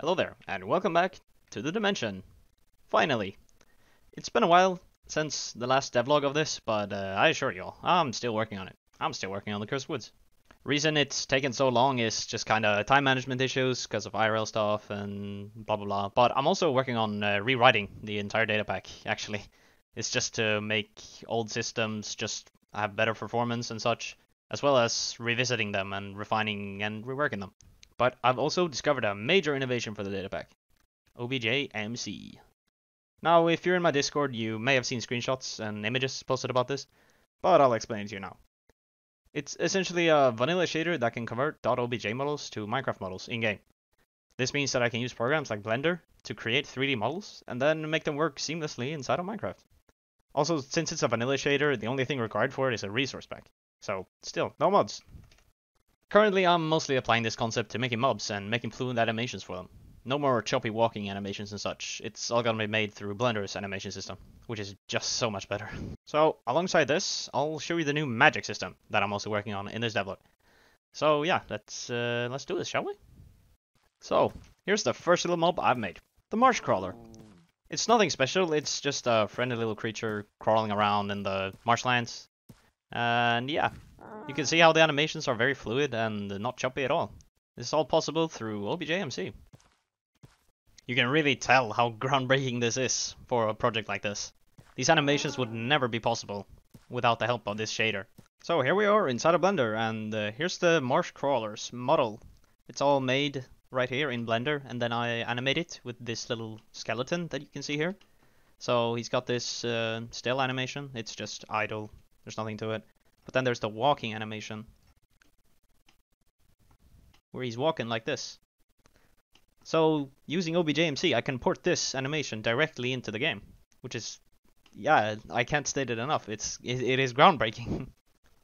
Hello there, and welcome back to the Dimension. Finally! It's been a while since the last devlog of this, but I assure you all, I'm still working on it. I'm still working on the Cursed Woods. Reason it's taken so long is just kinda time management issues because of IRL stuff and blah blah blah. But I'm also working on rewriting the entire datapack, actually. It's just to make old systems just have better performance and such, as well as revisiting them and refining and reworking them. But I've also discovered a major innovation for the datapack, Objmc. Now, if you're in my Discord, you may have seen screenshots and images posted about this, but I'll explain it to you now. It's essentially a vanilla shader that can convert .obj models to Minecraft models in-game. This means that I can use programs like Blender to create 3D models and then make them work seamlessly inside of Minecraft. Also, since it's a vanilla shader, the only thing required for it is a resource pack. So, still, no mods. Currently, I'm mostly applying this concept to making mobs and making fluent animations for them. No more choppy walking animations and such. It's all gonna be made through Blender's animation system, which is just so much better. So, alongside this, I'll show you the new magic system that I'm also working on in this devlog. So yeah, let's do this, shall we? So, here's the first little mob I've made. The Marsh Crawler. It's nothing special, it's just a friendly little creature crawling around in the marshlands. And yeah, you can see how the animations are very fluid and not choppy at all. This is all possible through Objmc. You can really tell how groundbreaking this is for a project like this. These animations would never be possible without the help of this shader. So here we are inside of Blender, and here's the Marsh Crawler's model. It's all made right here in Blender, and then I animate it with this little skeleton that you can see here. So he's got this still animation, it's just idle, there's nothing to it. But then there's the walking animation, where he's walking like this. So using Objmc, I can port this animation directly into the game, which is, yeah, I can't state it enough. It is groundbreaking.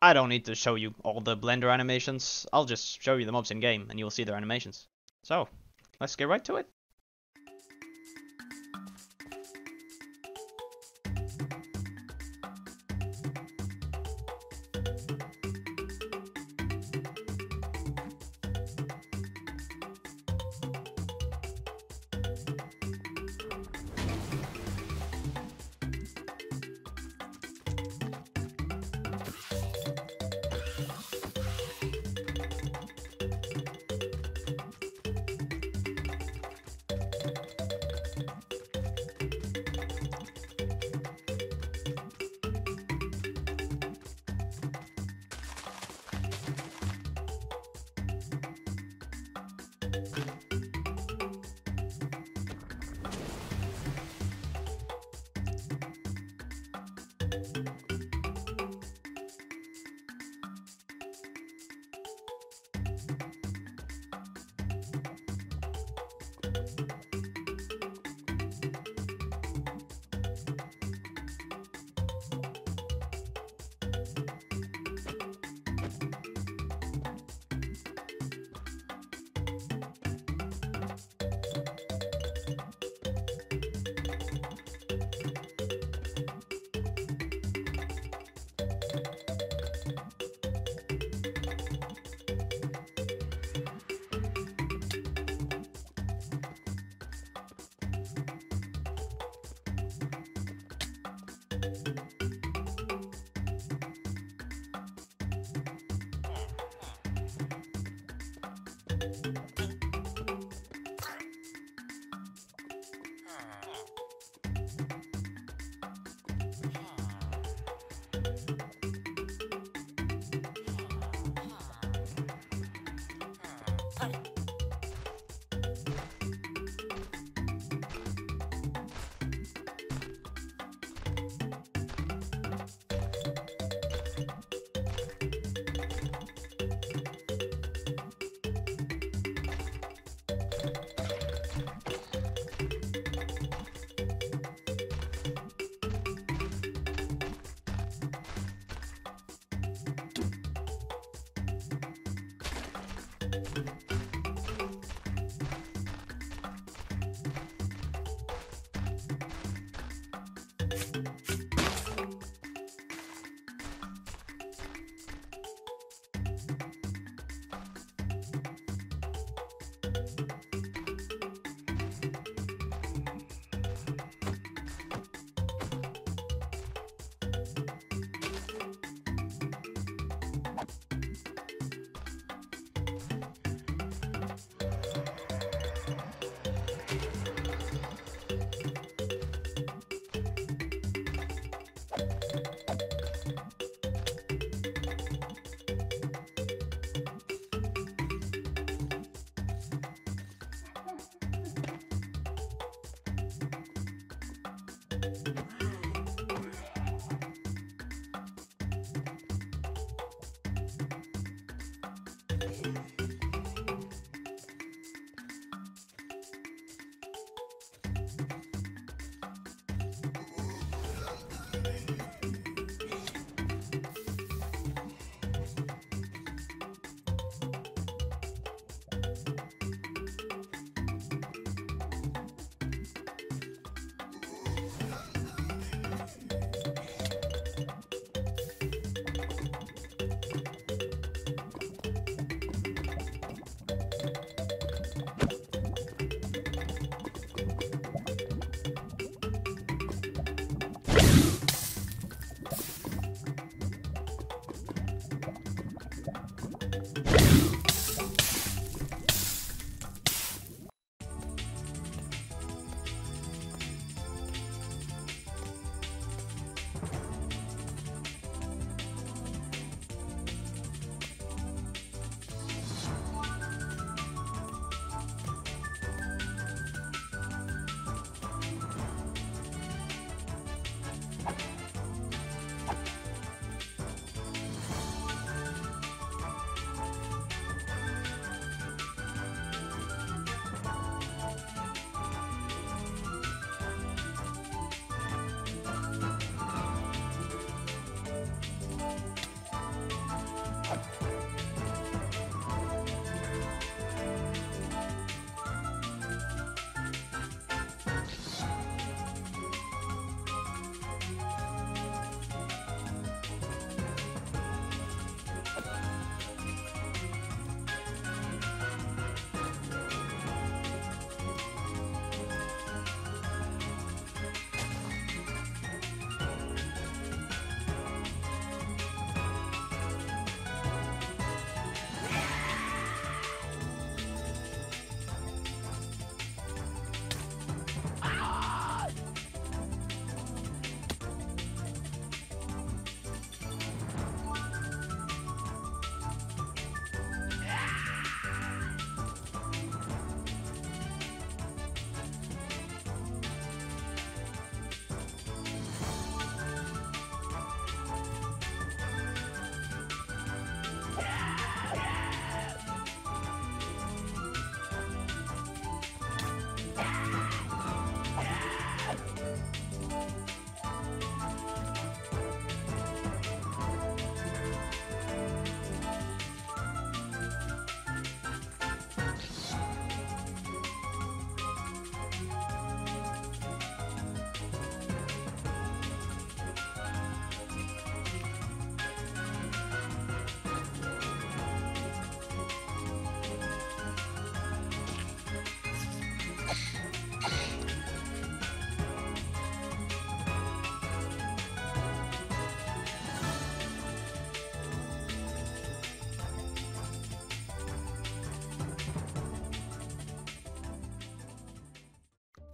I don't need to show you all the Blender animations. I'll just show you the mobs in game, and you'll see their animations. So let's get right to it.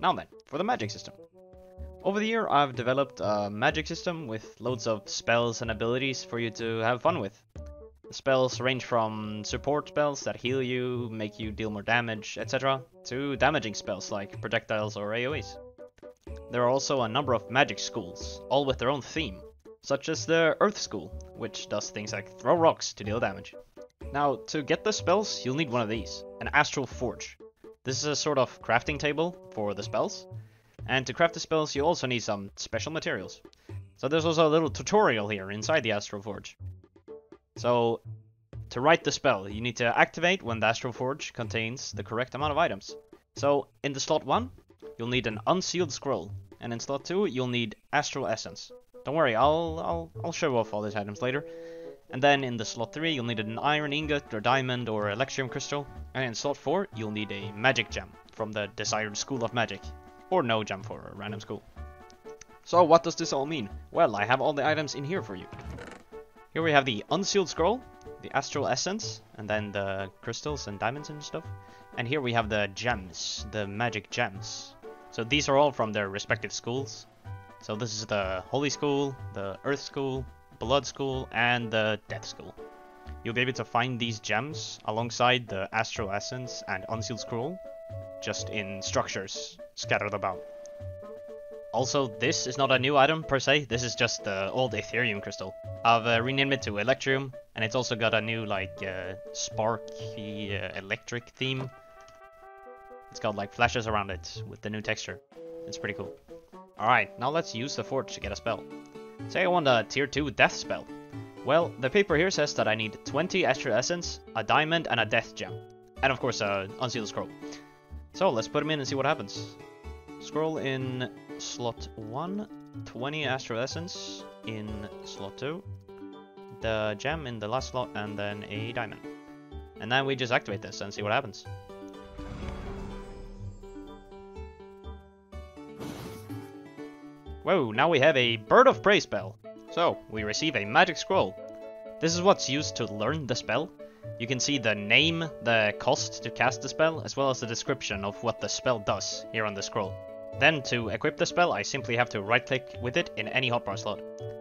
Now then, for the magic system. Over the year, I've developed a magic system with loads of spells and abilities for you to have fun with. The spells range from support spells that heal you, make you deal more damage, etc., to damaging spells like projectiles or AoEs. There are also a number of magic schools, all with their own theme, such as the Earth School, which does things like throw rocks to deal damage. Now, to get the spells, you'll need one of these, an Astral Forge. This is a sort of crafting table for the spells, and to craft the spells you also need some special materials. So there's also a little tutorial here inside the Astral Forge. So, to write the spell, you need to activate when the Astral Forge contains the correct amount of items. So, in the slot 1, you'll need an unsealed scroll, and in slot 2, you'll need Astral Essence. Don't worry, I'll show off all these items later. And then in the slot 3, you'll need an iron ingot or diamond or electrum crystal. And in slot 4, you'll need a magic gem from the desired school of magic. Or no gem for a random school. So what does this all mean? Well, I have all the items in here for you. Here we have the unsealed scroll, the astral essence, and then the crystals and diamonds and stuff. And here we have the gems, the magic gems. So these are all from their respective schools. So this is the Holy School, the Earth School, Blood School, and the Death School. You'll be able to find these gems alongside the Astral Essence and Unsealed Scroll, just in structures scattered about. Also, this is not a new item per se, this is just the old Ethereum crystal. I've renamed it to Electrium, and it's also got a new like sparky electric theme. It's got like flashes around it with the new texture. It's pretty cool. Alright, now let's use the forge to get a spell. Say I want a tier 2 death spell. Well, the paper here says that I need 20 Astral Essence, a diamond, and a death gem. And of course, a unsealed scroll. So let's put them in and see what happens. Scroll in slot 1, 20 Astral Essence in slot 2, the gem in the last slot, and then a diamond. And then we just activate this and see what happens. Whoa, now we have a Bird of Prey spell. So, we receive a magic scroll. This is what's used to learn the spell. You can see the name, the cost to cast the spell, as well as the description of what the spell does here on the scroll. Then to equip the spell, I simply have to right click with it in any hotbar slot.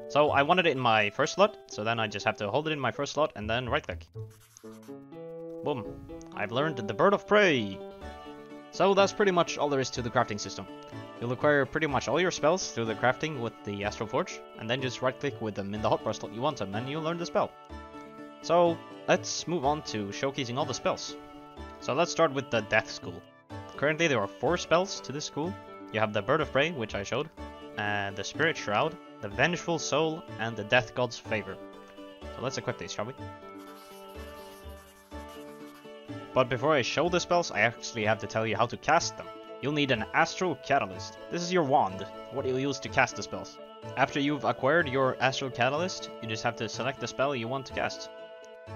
So I wanted it in my first slot, so then I just have to hold it in my first slot and then right click. Boom. I've learned the Bird of Prey. So that's pretty much all there is to the crafting system. You'll acquire pretty much all your spells through the crafting with the Astral Forge, and then just right click with them in the hotbar slot you want them, and you'll learn the spell. So let's move on to showcasing all the spells. So let's start with the Death School. Currently there are 4 spells to this school. You have the Bird of Prey, which I showed, the Spirit Shroud, the Vengeful Soul, and the Death God's Favor. So let's equip these, shall we? But before I show the spells, I actually have to tell you how to cast them. You'll need an Astral Catalyst. This is your wand, what you'll use to cast the spells. After you've acquired your Astral Catalyst, you just have to select the spell you want to cast.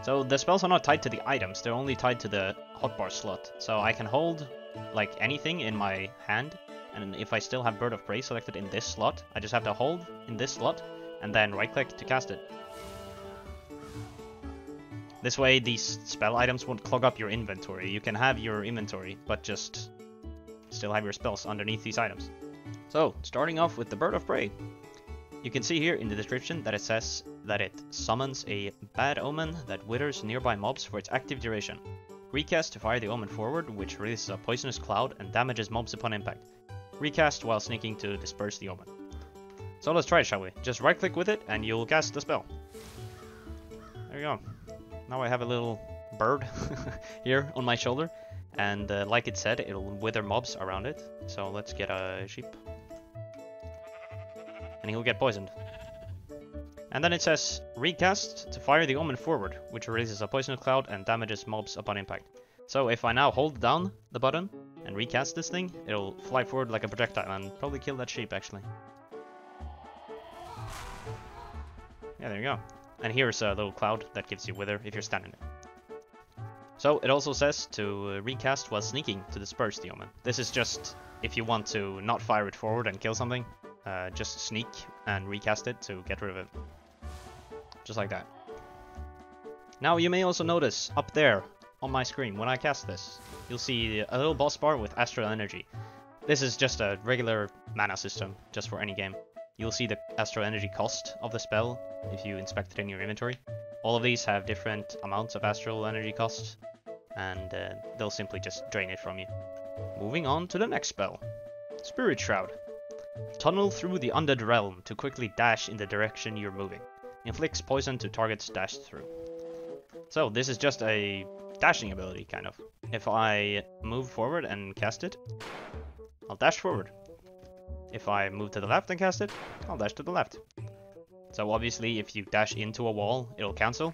So the spells are not tied to the items, they're only tied to the hotbar slot. So I can hold like anything in my hand, and if I still have Bird of Prey selected in this slot, I just have to hold in this slot and then right click to cast it. This way these spell items won't clog up your inventory. You can have your inventory, but just still have your spells underneath these items. So, starting off with the Bird of Prey. You can see here in the description that it says that it summons a bad omen that withers nearby mobs for its active duration. Recast to fire the omen forward, which releases a poisonous cloud and damages mobs upon impact. Recast while sneaking to disperse the omen. So let's try it, shall we? Just right click with it and you'll cast the spell. There you go. Now I have a little bird here on my shoulder. And like it said, it'll wither mobs around it. So let's get a sheep. And he'll get poisoned. And then it says, recast to fire the omen forward, which releases a poisonous cloud and damages mobs upon impact. So if I now hold down the button and recast this thing, it'll fly forward like a projectile and probably kill that sheep actually. Yeah, there you go. And here's a little cloud that gives you wither if you're standing it. So it also says to recast while sneaking to disperse the omen. This is just if you want to not fire it forward and kill something, just sneak and recast it to get rid of it. Just like that. Now you may also notice up there on my screen when I cast this, you'll see a little boss bar with Astral Energy. This is just a regular mana system, just for any game. You'll see the Astral Energy cost of the spell if you inspect it in your inventory. All of these have different amounts of Astral Energy cost, and they'll simply just drain it from you. Moving on to the next spell. Spirit Shroud. Tunnel through the undead realm to quickly dash in the direction you're moving. Inflicts poison to targets dashed through. So this is just a dashing ability, kind of. If I move forward and cast it, I'll dash forward. If I move to the left and cast it, I'll dash to the left. So obviously if you dash into a wall, it'll cancel,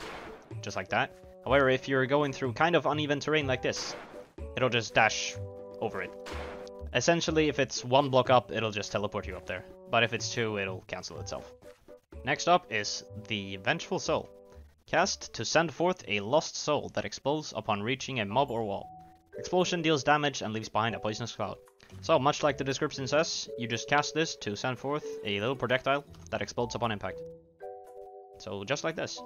just like that. However, if you're going through kind of uneven terrain like this, it'll just dash over it. Essentially, if it's 1 block up, it'll just teleport you up there. But if it's 2, it'll cancel itself. Next up is the Vengeful Soul. Cast to send forth a lost soul that explodes upon reaching a mob or wall. Explosion deals damage and leaves behind a poisonous cloud. So, much like the description says, you just cast this to send forth a little projectile that explodes upon impact. So, just like this.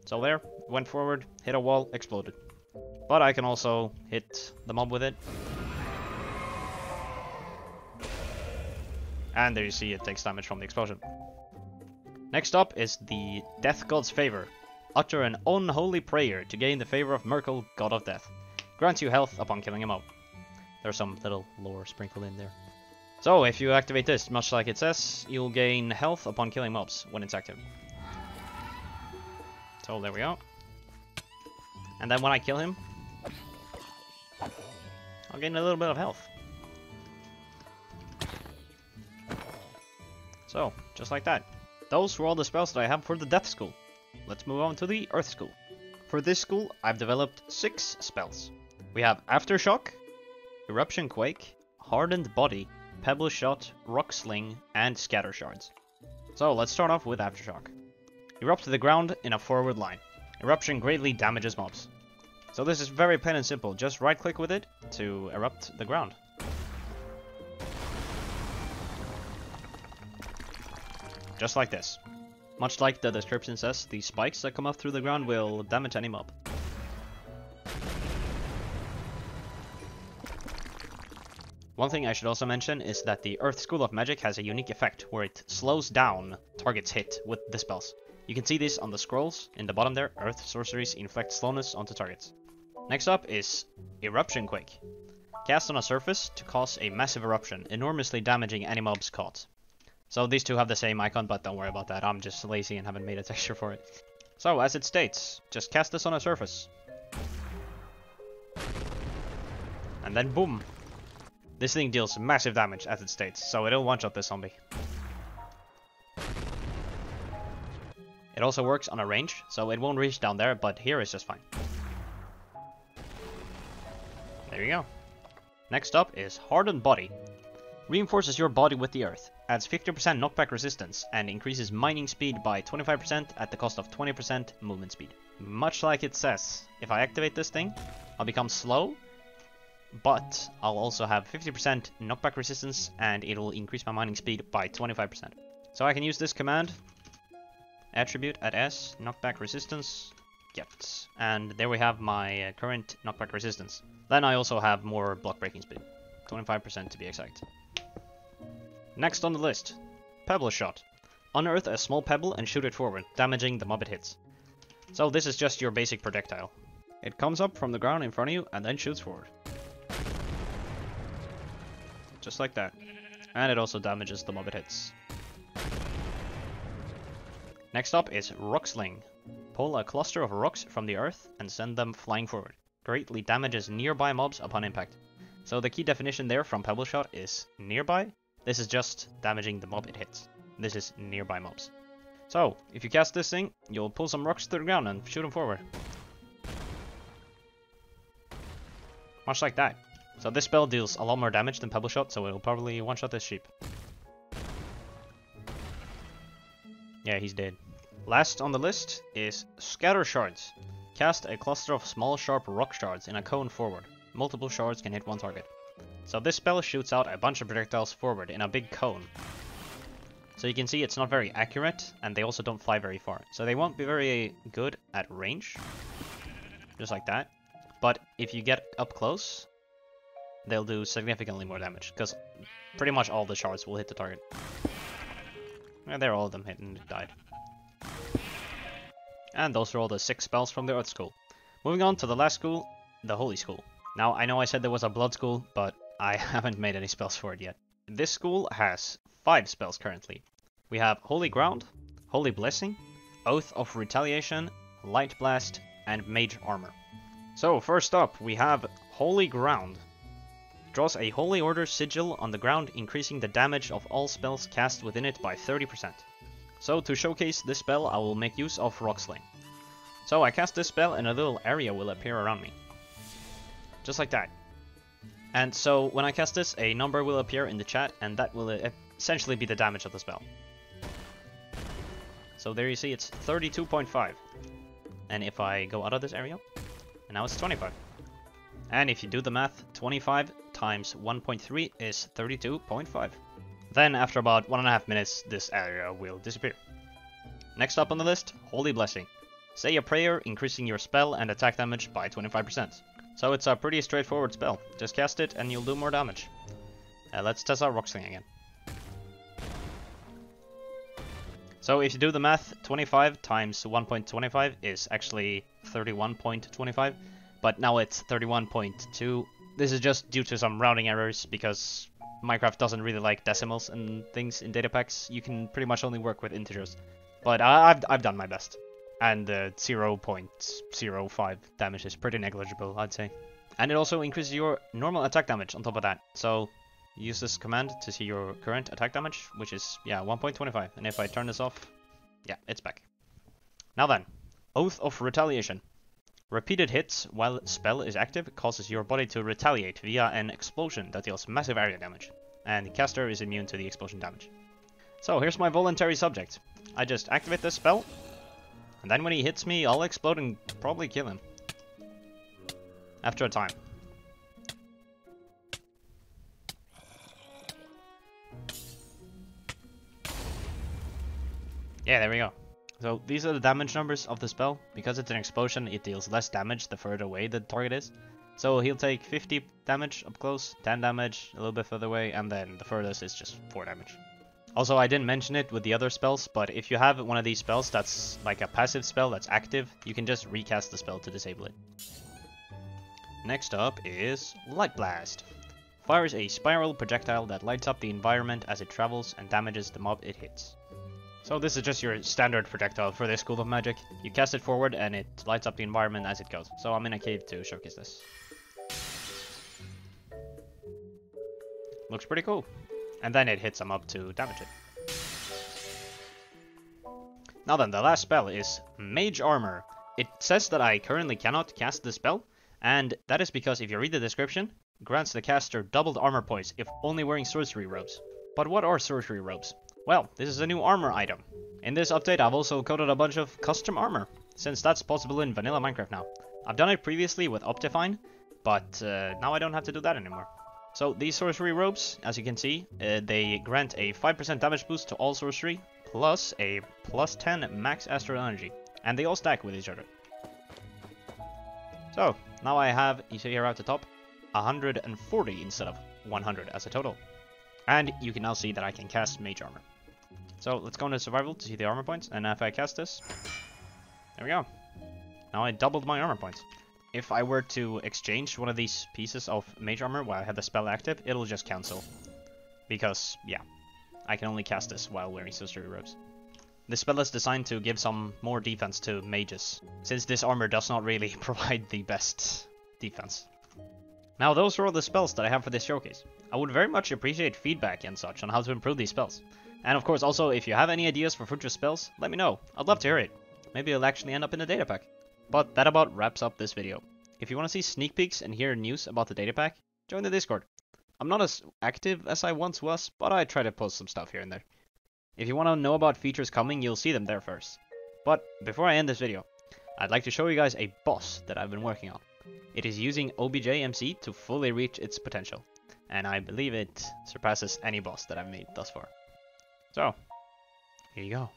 So there, went forward, hit a wall, exploded. But I can also hit the mob with it. And there you see it takes damage from the explosion. Next up is the Death God's Favor. Utter an unholy prayer to gain the favor of Merkel, God of Death. Grants you health upon killing a mob. There's some little lore sprinkled in there. So, if you activate this, much like it says, you'll gain health upon killing mobs when it's active. So, there we go. And then when I kill him, I'll gain a little bit of health. So, just like that. Those were all the spells that I have for the Death School. Let's move on to the Earth School. For this school, I've developed 6 spells. We have Aftershock, Eruption Quake, Hardened Body, Pebble Shot, Rock Sling, and Scatter Shards. So, let's start off with Aftershock. Erupt to the ground in a forward line. Eruption greatly damages mobs. So this is very plain and simple. Just right click with it to erupt the ground. Just like this. Much like the description says, the spikes that come up through the ground will damage any mob. One thing I should also mention is that the Earth School of Magic has a unique effect where it slows down targets hit with the spells. You can see this on the scrolls in the bottom there. Earth sorceries inflict slowness onto targets. Next up is Eruption Quake. Cast on a surface to cause a massive eruption, enormously damaging any mobs caught. So these two have the same icon, but don't worry about that. I'm just lazy and haven't made a texture for it. So as it states, just cast this on a surface. And then boom. This thing deals massive damage as it states, so it'll one-shot this zombie. It also works on a range, so it won't reach down there, but here it's just fine. There you go. Next up is Hardened Body. Reinforces your body with the earth, adds 50% knockback resistance, and increases mining speed by 25% at the cost of 20% movement speed. Much like it says, if I activate this thing, I'll become slow, but I'll also have 50% knockback resistance, and it'll increase my mining speed by 25%. So I can use this command, attribute at S, knockback resistance, get. And there we have my current knockback resistance. Then I also have more block breaking speed, 25% to be exact. Next on the list, Pebble Shot. Unearth a small pebble and shoot it forward, damaging the mob it hits. So this is just your basic projectile. It comes up from the ground in front of you and then shoots forward. Just like that. And it also damages the mob it hits. Next up is Rock Sling. Pull a cluster of rocks from the earth and send them flying forward. Greatly damages nearby mobs upon impact. So the key definition there from Pebble Shot is nearby. This is just damaging the mob it hits. This is nearby mobs. So, if you cast this thing, you'll pull some rocks to the ground and shoot them forward. Much like that. So this spell deals a lot more damage than Pebble Shot, so it'll probably one-shot this sheep. Yeah, he's dead. Last on the list is Scatter Shards. Cast a cluster of small sharp rock shards in a cone forward. Multiple shards can hit one target. So this spell shoots out a bunch of projectiles forward in a big cone. So you can see it's not very accurate, and they also don't fly very far. So they won't be very good at range. Just like that. But if you get up close, they'll do significantly more damage, because pretty much all the shards will hit the target. And there all of them hit and died. And those are all the 6 spells from the Earth School. Moving on to the last school, the Holy School. Now, I know I said there was a Blood School, but I haven't made any spells for it yet. This school has 5 spells currently. We have Holy Ground, Holy Blessing, Oath of Retaliation, Light Blast, and Mage Armor. So, first up, we have Holy Ground. Draws a Holy Order sigil on the ground, increasing the damage of all spells cast within it by 30%. So, to showcase this spell, I will make use of Rock Sling. So, I cast this spell and a little area will appear around me. Just like that. And so, when I cast this, a number will appear in the chat, and that will essentially be the damage of the spell. So there you see, it's 32.5. And if I go out of this area, and now it's 25. And if you do the math, 25 times 1.3 is 32.5. Then, after about 1.5 minutes, this area will disappear. Next up on the list, Holy Blessing. Say a prayer, increasing your spell and attack damage by 25%. So it's a pretty straightforward spell. Just cast it and you'll do more damage. Let's test out Rock Sling again. So if you do the math, 25 times 1.25 is actually 31.25. but now it's 31.2. This is just due to some rounding errors because Minecraft doesn't really like decimals and things in data packs. You can pretty much only work with integers. But I've done my best. And 0.05 damage is pretty negligible, I'd say. And it also increases your normal attack damage on top of that. So use this command to see your current attack damage, which is, yeah, 1.25. And if I turn this off, yeah, it's back. Now then, Oath of Retaliation. Repeated hits while spell is active causes your body to retaliate via an explosion that deals massive area damage. And the caster is immune to the explosion damage. So here's my voluntary subject. I just activate this spell, and then when he hits me, I'll explode and probably kill him. After a time. Yeah, there we go. So these are the damage numbers of the spell. Because it's an explosion, it deals less damage the further away the target is. So he'll take 50 damage up close, 10 damage a little bit further away, and then the furthest is just 4 damage. Also, I didn't mention it with the other spells, but if you have one of these spells that's like a passive spell that's active, you can just recast the spell to disable it. Next up is Light Blast. Fires a spiral projectile that lights up the environment as it travels and damages the mob it hits. So this is just your standard projectile for this school of magic. You cast it forward and it lights up the environment as it goes. So I'm in a cave to showcase this. Looks pretty cool. And then it hits them up to damage it. Now then, the last spell is Mage Armor. It says that I currently cannot cast this spell, and that is because if you read the description, it grants the caster doubled armor points if only wearing sorcery robes. But what are sorcery robes? Well, this is a new armor item. In this update, I've also coded a bunch of custom armor, since that's possible in vanilla Minecraft now. I've done it previously with Optifine, but now I don't have to do that anymore. So these sorcery robes, as you can see, they grant a 5% damage boost to all sorcery, plus a plus 10 max astral energy, and they all stack with each other. So now I have, you see here at the top, 140 instead of 100 as a total. And you can now see that I can cast Mage Armor. So let's go into Survival to see the armor points, and if I cast this, there we go. Now I doubled my armor points. If I were to exchange one of these pieces of Mage Armor while I have the spell active, it'll just cancel. Because, yeah, I can only cast this while wearing sorcery robes. This spell is designed to give some more defense to mages, since this armor does not really provide the best defense. Now those are all the spells that I have for this showcase. I would very much appreciate feedback and such on how to improve these spells. And of course also, if you have any ideas for future spells, let me know. I'd love to hear it. Maybe it'll actually end up in the data pack. But that about wraps up this video. If you want to see sneak peeks and hear news about the data pack, join the Discord. I'm not as active as I once was, but I try to post some stuff here and there. If you want to know about features coming, you'll see them there first. But before I end this video, I'd like to show you guys a boss that I've been working on. It is using Objmc to fully reach its potential, and I believe it surpasses any boss that I've made thus far. So, here you go.